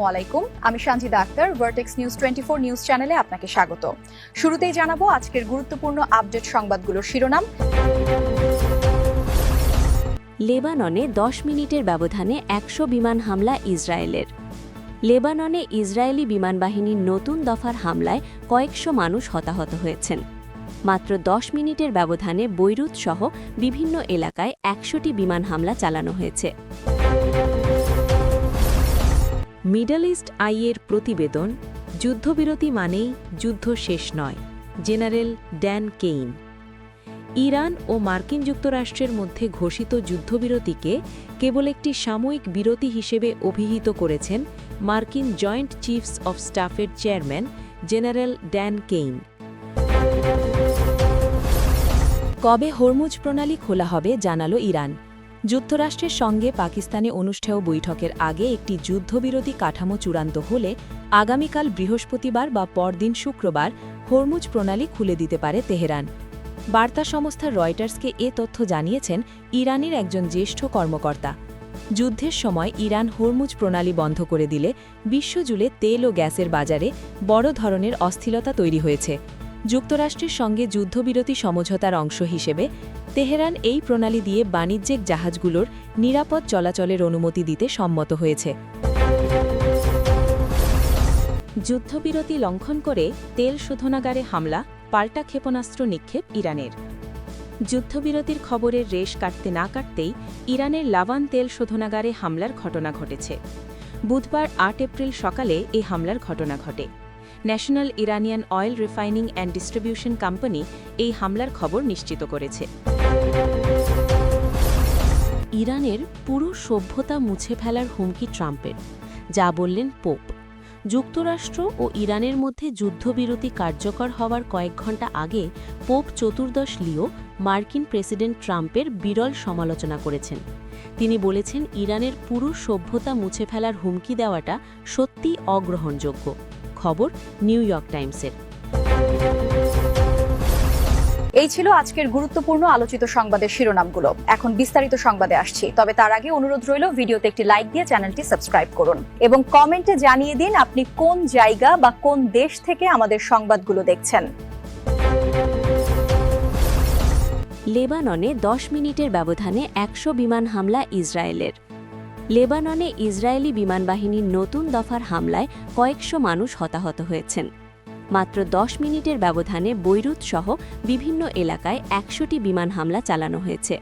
আসসালামু আলাইকুম, আমি Sanjida Akter. Vertex news 24 news চ্যানেলে আপনাকে স্বাগত। শুরুতেই জানাবো আজকের গুরুত্বপূর্ণ আপডেট সংবাদগুলোর শিরোনাম। লেবাননে 10 মিনিটের ব্যবধানে 100 বিমান হামলা ইসরায়েলের। লেবাননে ইসরায়েলি বিমানবাহিনীর নতুন দফার হামলায় কয়েকশো মানুষ হতাহত হয়েছেন। মাত্র 10 মিনিটের ব্যবধানে বৈরুত সহ বিভিন্ন এলাকায় 100টি বিমান হামলা চালানো হয়েছে। মিডল ইস্ট আইয়ের প্রতিবেদন, যুদ্ধবিরতি মানেই যুদ্ধ শেষ নয়, জেনারেল ড্যান কেইন। ইরান ও মার্কিন যুক্তরাষ্ট্রের মধ্যে ঘোষিত যুদ্ধবিরতিকে কেবল একটি সাময়িক বিরতি হিসেবে অভিহিত করেছেন মার্কিন জয়েন্ট চিফস অব স্টাফের চেয়ারম্যান জেনারেল ড্যান কেইন। কবে হরমুজ প্রণালী খোলা হবে জানালো ইরান। যুক্তরাষ্ট্রের সঙ্গে পাকিস্তানে অনুষ্ঠেয় বৈঠকের আগে একটি যুদ্ধবিরতি কাঠামো চূড়ান্ত হলে আগামীকাল বৃহস্পতিবার বা পরদিন শুক্রবার হরমুজ প্রণালী খুলে দিতে পারে তেহরান। বার্তা সংস্থা রয়টার্সকে এ তথ্য জানিয়েছেন ইরানের একজন জ্যেষ্ঠ কর্মকর্তা। যুদ্ধের সময় ইরান হরমুজ প্রণালী বন্ধ করে দিলে বিশ্বজুড়ে তেল ও গ্যাসের বাজারে বড় ধরনের অস্থিরতা তৈরি হয়েছে। যুক্তরাষ্ট্রের সঙ্গে যুদ্ধবিরতি সমঝোতার অংশ হিসেবে তেহরান এই প্রণালী দিয়ে বাণিজ্যিক জাহাজগুলোর নিরাপদ চলাচলের অনুমতি দিতে সম্মত হয়েছে। যুদ্ধবিরতি লঙ্ঘন করে তেল শোধনাগারে হামলা, পাল্টা ক্ষেপণাস্ত্র নিক্ষেপ ইরানের। যুদ্ধবিরতির খবরের রেশ কাটতে না কাটতেই ইরানের লাভান তেল শোধনাগারে হামলার ঘটনা ঘটেছে। বুধবার 8 এপ্রিল সকালে এই হামলার ঘটনা ঘটে। National Iranian oil refining and distribution company এই হামলার খবর নিশ্চিত করেছে। ইরানের পুরো সভ্যতা মুছে ফেলার হুমকি ট্রাম্পের, যা বললেন পোপ। যুক্তরাষ্ট্র ও ইরানের মধ্যে যুদ্ধবিরতি কার্যকর হওয়ার কয়েক ঘণ্টা আগে পোপ চতুর্দশ লিও মার্কিন প্রেসিডেন্ট ট্রাম্পের বিরল সমালোচনা করেছেন। তিনি বলেছেন, ইরানের পুরো সভ্যতা মুছে ফেলার হুমকি দেওয়াটা সত্যিই অগ্রহণযোগ্য। খবর নিউ ইয়র্ক টাইমসের। এই ছিল আজকের গুরুত্বপূর্ণ আলোচিত সংবাদের শিরোনামগুলো। এখন বিস্তারিত সংবাদে আসছি, তবে তার আগে অনুরোধ রইল ভিডিওতে একটি লাইক দিয়ে চ্যানেলটি সাবস্ক্রাইব করুন এবং কমেন্টে জানিয়ে দিন আপনি কোন জায়গা বা কোন দেশ থেকে আমাদের সংবাদগুলো দেখছেন। লেবাননে 10 মিনিটের ব্যবধানে 100 বিমান হামলা ইসরায়েলের। লেবাননে ইসরায়েলি বিমানবাহিনীর নতুন দফার হামলায় কয়েকশো মানুষ হতাহত হয়েছেন। মাত্র 10 মিনিটের ব্যবধানে বৈরুত সহ বিভিন্ন এলাকায় 100টি বিমান হামলা চালানো হয়েছে।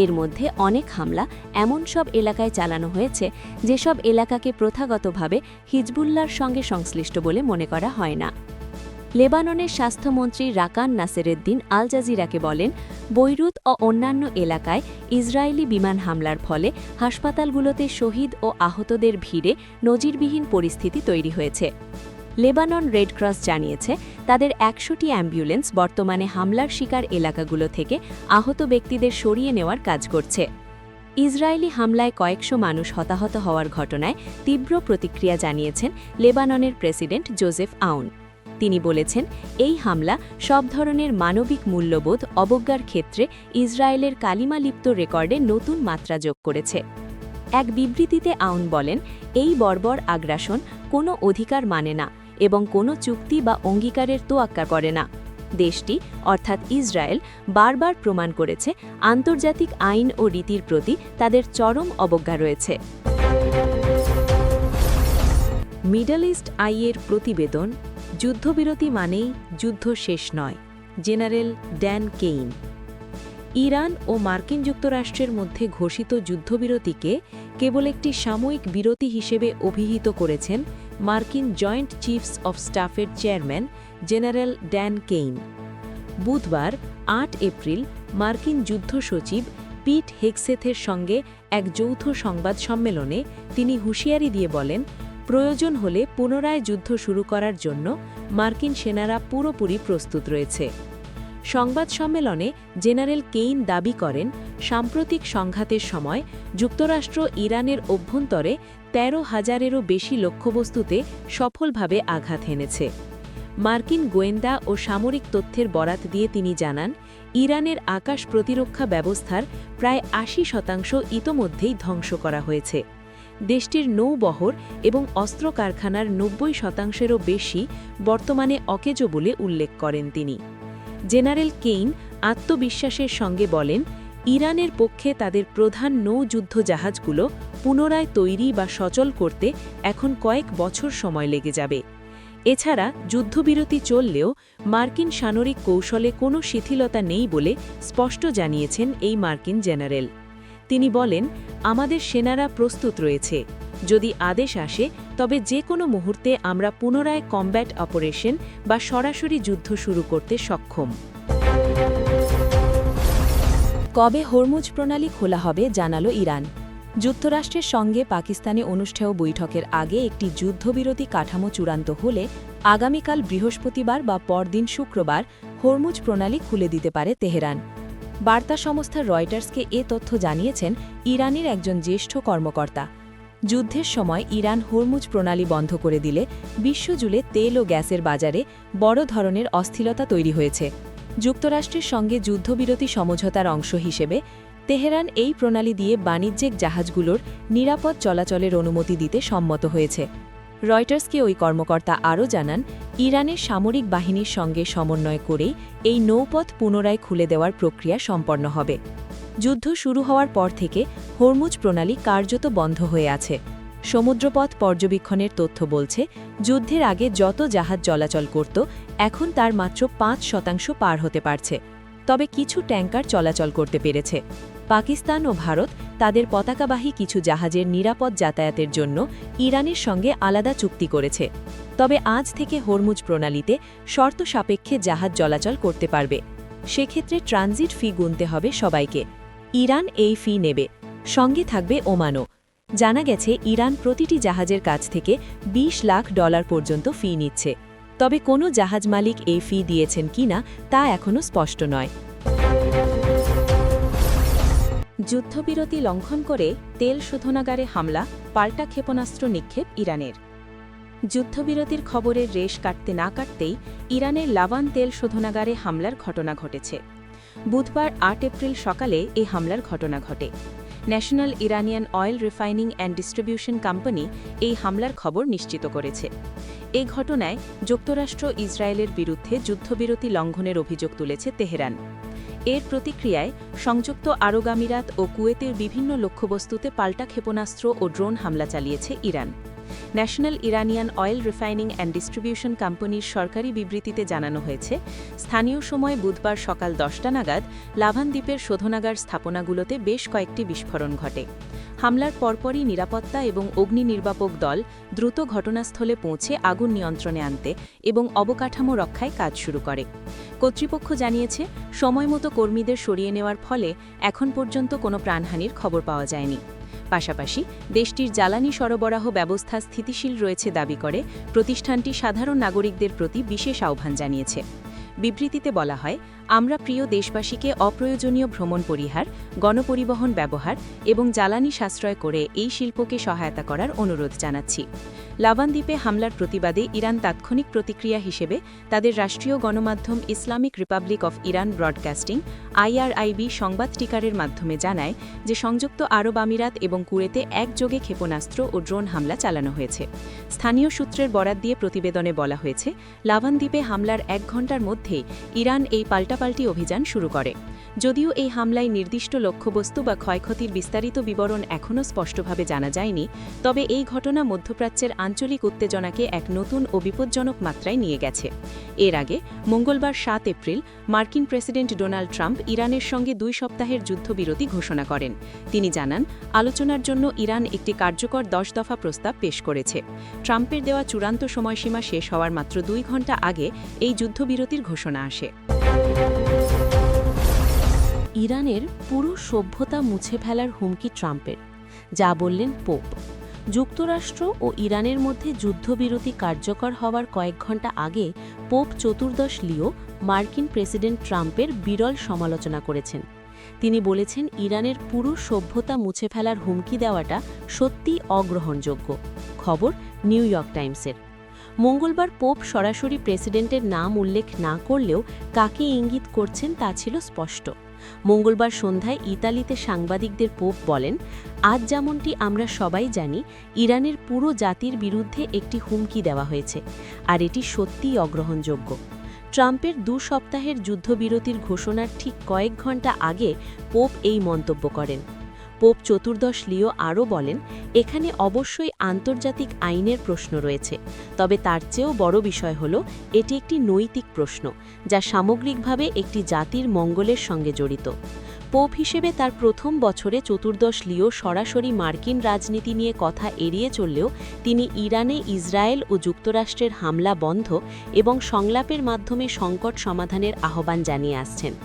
এর মধ্যে অনেক হামলা এমন সব এলাকায় চালানো হয়েছে যেসব এলাকাকে প্রথাগতভাবে হিজবুল্লাহর সঙ্গে সংশ্লিষ্ট বলে মনে করা হয় না। লেবাননের স্বাস্থ্যমন্ত্রী রাকান নাসেরুদ্দিন আল জাজিরাকে বলেন, বৈরুত ও অন্যান্য এলাকায় ইসরায়েলি বিমান হামলার ফলে হাসপাতালগুলোতে শহীদ ও আহতদের ভিড়ে নজিরবিহীন পরিস্থিতি তৈরি হয়েছে। লেবানন রেড ক্রস জানিয়েছে, তাদের 100টি অ্যাম্বুলেন্স বর্তমানে হামলার শিকার এলাকাগুলো থেকে আহত ব্যক্তিদের সরিয়ে নেওয়ার কাজ করছে। ইসরায়েলি হামলায় কয়েকশো মানুষ হতাহত হওয়ার ঘটনায় তীব্র প্রতিক্রিয়া জানিয়েছেন লেবাননের প্রেসিডেন্ট জোসেফ আউন। তিনি বলেছেন, এই হামলা সব ধরনের মানবিক মূল্যবোধ অবজ্ঞার ক্ষেত্রে ইসরায়েলের কালিমালিপ্ত রেকর্ডে নতুন মাত্রা যোগ করেছে। এক বিবৃতিতে আউন বলেন, এই বর্বর আগ্রাসন কোনো অধিকার মানে না এবং কোনো চুক্তি বা অঙ্গীকারের তোয়াক্কা করে না। দেশটি অর্থাৎ ইসরায়েল বারবার প্রমাণ করেছে আন্তর্জাতিক আইন ও রীতির প্রতি তাদের চরম অবজ্ঞা রয়েছে। মিডল ইস্ট আইয়ের প্রতিবেদন, যুদ্ধবিরতি মানেই যুদ্ধ শেষ নয়, জেনারেল ড্যান কেইন। ইরান ও মার্কিন যুক্তরাষ্ট্রের মধ্যে ঘোষিত যুদ্ধবিরতিকে কেবল একটি সাময়িক বিরতি হিসেবে অভিহিত করেছেন মার্কিন জয়েন্ট চিফস অব স্টাফের চেয়ারম্যান জেনারেল ড্যান কেইন। বুধবার 8 এপ্রিল মার্কিন যুদ্ধ সচিব পিট হেগসেথের সঙ্গে এক যৌথ সংবাদ সম্মেলনে তিনি হুঁশিয়ারি দিয়ে বলেন, প্রয়োজন হলে পুনরায় যুদ্ধ শুরু করার জন্য মার্কিন সেনারা পুরোপুরি প্রস্তুত রয়েছে। সংবাদ সম্মেলনে জেনারেল কেইন দাবি করেন, সাম্প্রতিক সংঘাতের সময় যুক্তরাষ্ট্র ইরানের অভ্যন্তরে 13,000-এরও বেশি লক্ষ্যবস্তুতে সফলভাবে আঘাত হেনেছে। মার্কিন গোয়েন্দা ও সামরিক তথ্যের বরাত দিয়ে তিনি জানান, ইরানের আকাশ প্রতিরক্ষা ব্যবস্থার প্রায় 80% ইতোমধ্যেই ধ্বংস করা হয়েছে। দেশটির নৌবহর এবং অস্ত্র কারখানার ৯০%-এরও বেশি বর্তমানে অকেজো বলে উল্লেখ করেন তিনি। জেনারেল কেইন আত্মবিশ্বাসের সঙ্গে বলেন, ইরানের পক্ষে তাদের প্রধান নৌযুদ্ধ জাহাজগুলো পুনরায় তৈরি বা সচল করতে এখন কয়েক বছর সময় লেগে যাবে। এছাড়া যুদ্ধবিরতি চললেও মার্কিন সামরিক কৌশলে কোনো শিথিলতা নেই বলে স্পষ্ট জানিয়েছেন এই মার্কিন জেনারেল। তিনি বলেন, আমাদের সেনারা প্রস্তুত রয়েছে। যদি আদেশ আসে তবে যে কোনো মুহূর্তে আমরা পুনরায় কমব্যাট অপারেশন বা সরাসরি যুদ্ধ শুরু করতে সক্ষম। কবে হরমুজ প্রণালী খোলা হবে জানালো ইরান। যুক্তরাষ্ট্রের সঙ্গে পাকিস্তানে অনুষ্ঠেয় বৈঠকের আগে একটি যুদ্ধবিরতি কাঠামো চূড়ান্ত হলে আগামীকাল বৃহস্পতিবার বা পরদিন শুক্রবার হরমুজ প্রণালী খুলে দিতে পারে তেহরান। বার্তা সংস্থা রয়টার্সকে এ তথ্য জানিয়েছেন ইরানের একজন জ্যেষ্ঠ কর্মকর্তা। যুদ্ধের সময় ইরান হরমুজ প্রণালী বন্ধ করে দিলে বিশ্বজুড়ে তেল ও গ্যাসের বাজারে বড় ধরনের অস্থিরতা তৈরি হয়েছে। যুক্তরাষ্ট্রের সঙ্গে যুদ্ধবিরতি সমঝোতার অংশ হিসেবে তেহরান এই প্রণালী দিয়ে বাণিজ্যিক জাহাজগুলোর নিরাপদ চলাচলের অনুমতি দিতে সম্মত হয়েছে। রয়টার্সকে ওই কর্মকর্তা আরও জানান, ইরানের সামরিক বাহিনীর সঙ্গে সমন্বয় করেই এই নৌপথ পুনরায় খুলে দেওয়ার প্রক্রিয়া সম্পন্ন হবে। যুদ্ধ শুরু হওয়ার পর থেকে হরমুজ প্রণালী কার্যত বন্ধ হয়ে আছে। সমুদ্রপথ পর্যবেক্ষণের তথ্য বলছে, যুদ্ধের আগে যত জাহাজ চলাচল করত এখন তার মাত্র ৫% পার হতে পারছে। তবে কিছু ট্যাঙ্কার চলাচল করতে পেরেছে। পাকিস্তান ও ভারত তাদের পতাকাবাহী কিছু জাহাজের নিরাপদ যাতায়াতের জন্য ইরানের সঙ্গে আলাদা চুক্তি করেছে। তবে আজ থেকে হরমুজ প্রণালীতে শর্ত সাপেক্ষে জাহাজ চলাচল করতে পারবে। সেক্ষেত্রে ট্রানজিট ফি গুনতে হবে সবাইকে। ইরান এই ফি নেবে, সঙ্গে থাকবে ওমানও। জানা গেছে ইরান প্রতিটি জাহাজের কাছ থেকে $২০ লাখ পর্যন্ত ফি নিচ্ছে। তবে কোনো জাহাজ মালিক এই ফি দিয়েছেন কিনা তা এখনও স্পষ্ট নয়। যুদ্ধবিরতি লঙ্ঘন করে তেল শোধনাগারে হামলা, পাল্টা ক্ষেপণাস্ত্র নিক্ষেপ ইরানের। যুদ্ধবিরতির খবরের রেশ কাটতে না কাটতেই ইরানের লাভান তেল শোধনাগারে হামলার ঘটনা ঘটেছে। বুধবার ৮ এপ্রিল সকালে এই হামলার ঘটনা ঘটে। National Iranian oil refining and distribution company এই হামলার খবর নিশ্চিত করেছে। এই ঘটনায় যুক্তরাষ্ট্র ইসরায়েলের বিরুদ্ধে যুদ্ধবিরতি লঙ্ঘনের অভিযোগ তুলেছে তেহরান। এর প্রতিক্রিয়ায় সংযুক্ত আরব আমিরাত ও কুয়েতের বিভিন্ন লক্ষ্যবস্তুতে পাল্টা ক্ষেপণাস্ত্র ও ড্রোন হামলা চালিয়েছে Iran. National Iranian oil refining and distribution কোম্পানির সরকারি বিবৃতিতে জানানো হয়েছে, স্থানীয় সময় বুধবার সকাল 10টা নাগাদ লাভান দ্বীপের শোধনাগার স্থাপনাগুলোতে বেশ কয়েকটি বিস্ফোরণ ঘটে। হামলার পরপরই নিরাপত্তা এবং অগ্নি নির্বাপক দল দ্রুত ঘটনাস্থলে পৌঁছে আগুন নিয়ন্ত্রণে আনতে এবং অবকাঠামো রক্ষায় কাজ শুরু করে। কর্তৃপক্ষ জানিয়েছে, সময়মতো কর্মীদের সরিয়ে নেওয়ার ফলে এখন পর্যন্ত কোনো প্রাণহানির খবর পাওয়া যায়নি। পাশাপাশি দেশটির জ্বালানি সরবরাহ ব্যবস্থা স্থিতিশীল রয়েছে দাবি করে প্রতিষ্ঠানটি সাধারণ নাগরিকদের প্রতি বিশেষ আহ্বান জানিয়েছে। বিবৃতিতে বলা হয়, আমরা প্রিয় দেশবাসীকে অপ্রয়োজনীয় ভ্রমণ পরিহার, গণপরিবহন ব্যবহার এবং জ্বালানি সাশ্রয় করে এই শিল্পকে সহায়তা করার অনুরোধ জানাচ্ছি। লাভান দ্বীপে হামলার প্রতিবাদে ইরান তাৎক্ষণিক প্রতিক্রিয়া হিসেবে তাদের রাষ্ট্রীয় গণমাধ্যম Islamic Republic of Iran broadcasting IRIB সংবাদ টিকারের মাধ্যমে জানায় যে সংযুক্ত আরব আমিরাত এবং কুয়েতে একযোগে ক্ষেপণাস্ত্র ও ড্রোন হামলা চালানো হয়েছে। স্থানীয় সূত্রের বরাত দিয়ে প্রতিবেদনে বলা হয়েছে, লাভান দ্বীপে হামলার 1 ঘণ্টার মধ্যেই ইরান এই পাল্টাপাল্টি অভিযান শুরু করে। যদিও এই হামলায় নির্দিষ্ট লক্ষ্যবস্তু বা ক্ষয়ক্ষতির বিস্তারিত বিবরণ এখনও স্পষ্টভাবে জানা যায়নি, তবে এই ঘটনা মধ্যপ্রাচ্যের আঞ্চলিক উত্তেজনাকে এক নতুন ও বিপজ্জনক মাত্রায় নিয়ে গেছে। এর আগে মঙ্গলবার 7 এপ্রিল মার্কিন প্রেসিডেন্ট ডোনাল্ড ট্রাম্প ইরানের সঙ্গে 2 সপ্তাহের যুদ্ধবিরতি ঘোষণা করেন। তিনি জানান, আলোচনার জন্য ইরান একটি কার্যকর 10 দফা প্রস্তাব পেশ করেছে। ট্রাম্পের দেওয়া চূড়ান্ত সময়সীমা শেষ হওয়ার মাত্র 2 ঘণ্টা আগে এই যুদ্ধবিরতির ঘোষণা আসে। ইরানের পুরো সভ্যতা মুছে ফেলার হুমকি ট্রাম্পের, যা বললেন পোপ। যুক্তরাষ্ট্র ও ইরানের মধ্যে যুদ্ধবিরতি কার্যকর হওয়ার কয়েক ঘণ্টা আগে পোপ চতুর্দশ লিও মার্কিন প্রেসিডেন্ট ট্রাম্পের বিরল সমালোচনা করেছেন। তিনি বলেছেন, ইরানের পুরো সভ্যতা মুছে ফেলার হুমকি দেওয়াটা সত্যিই অগ্রহণযোগ্য। খবর নিউ ইয়র্ক টাইমসের। মঙ্গলবার পোপ সরাসরি প্রেসিডেন্টের নাম উল্লেখ না করলেও কাকে ইঙ্গিত করছেন তা ছিল স্পষ্ট। মঙ্গলবার সন্ধ্যায় ইতালিতে সাংবাদিকদের পোপ বলেন, আজ যেমনটি আমরা সবাই জানি, ইরানের পুরো জাতির বিরুদ্ধে একটি হুমকি দেওয়া হয়েছে, আর এটি সত্যিই অগ্রহণযোগ্য। ট্রাম্পের 2 সপ্তাহের যুদ্ধবিরতির ঘোষণার ঠিক কয়েক ঘণ্টা আগে পোপ এই মন্তব্য করেন। পোপ চতুর্দশ লিও আরও বলেন, এখানে অবশ্যই আন্তর্জাতিক আইনের প্রশ্ন রয়েছে, তবে তার চেয়েও বড় বিষয় হল এটি একটি নৈতিক প্রশ্ন, যা সামগ্রিকভাবে একটি জাতির মঙ্গলের সঙ্গে জড়িত। পোপ হিসেবে তার প্রথম বছরে চতুর্দশ লিও সরাসরি মার্কিন রাজনীতি নিয়ে কথা এড়িয়ে চললেও তিনি ইরানে ইসরায়েল ও যুক্তরাষ্ট্রের হামলা বন্ধ এবং সংলাপের মাধ্যমে সংকট সমাধানের আহ্বান জানিয়ে আসছেন।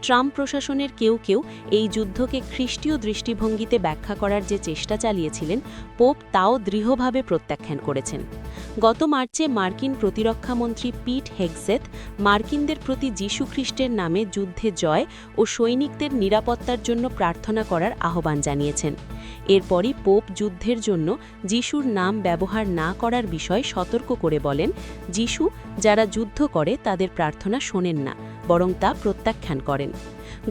ট্রাম্প প্রশাসনের কেউ কেউ এই যুদ্ধকে খ্রিস্টীয় দৃষ্টিভঙ্গিতে ব্যাখ্যা করার যে চেষ্টা চালিয়েছিলেন, পোপ তাও দৃঢ়ভাবে প্রত্যাখ্যান করেছেন। গত মার্চে মার্কিন প্রতিরক্ষামন্ত্রী পিট হেগসেথ মার্কিনদের প্রতি যীশু খ্রিস্টের নামে যুদ্ধে জয় ও সৈনিকদের নিরাপত্তার জন্য প্রার্থনা করার আহ্বান জানিয়েছেন। এরপরই পোপ যুদ্ধের জন্য যীশুর নাম ব্যবহার না করার বিষয় সতর্ক করে বলেন, যীশু যারা যুদ্ধ করে তাদের প্রার্থনা শোনেন না, বরং তা প্রত্যাখ্যান করেন।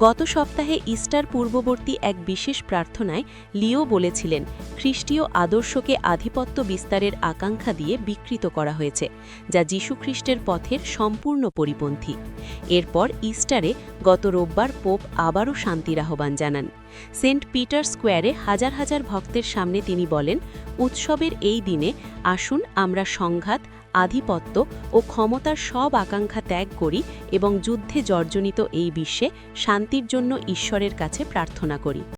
গত সপ্তাহে ইস্টার পূর্ববর্তী এক বিশেষ প্রার্থনায় লিও বলেছিলেন, খ্রিস্টীয় আদর্শকে আধিপত্য বিস্তারের আকাঙ্ক্ষা দিয়ে বিকৃত করা হয়েছে, যা যীশুখ্রিস্টের পথের সম্পূর্ণ পরিপন্থী। এরপর ইস্টারে গত রোববার পোপ আবারও শান্তির আহ্বান জানান। সেন্ট পিটার স্কোয়ারে হাজার হাজার ভক্তের সামনে তিনি বলেন, উৎসবের এই দিনে আসুন আমরা সংঘাত, আধিপত্য ও ক্ষমতার সব আকাঙ্ক্ষা ত্যাগ করি এবং যুদ্ধে জর্জরিত এই বিশ্বে শান্তির জন্য ঈশ্বরের কাছে প্রার্থনা করি।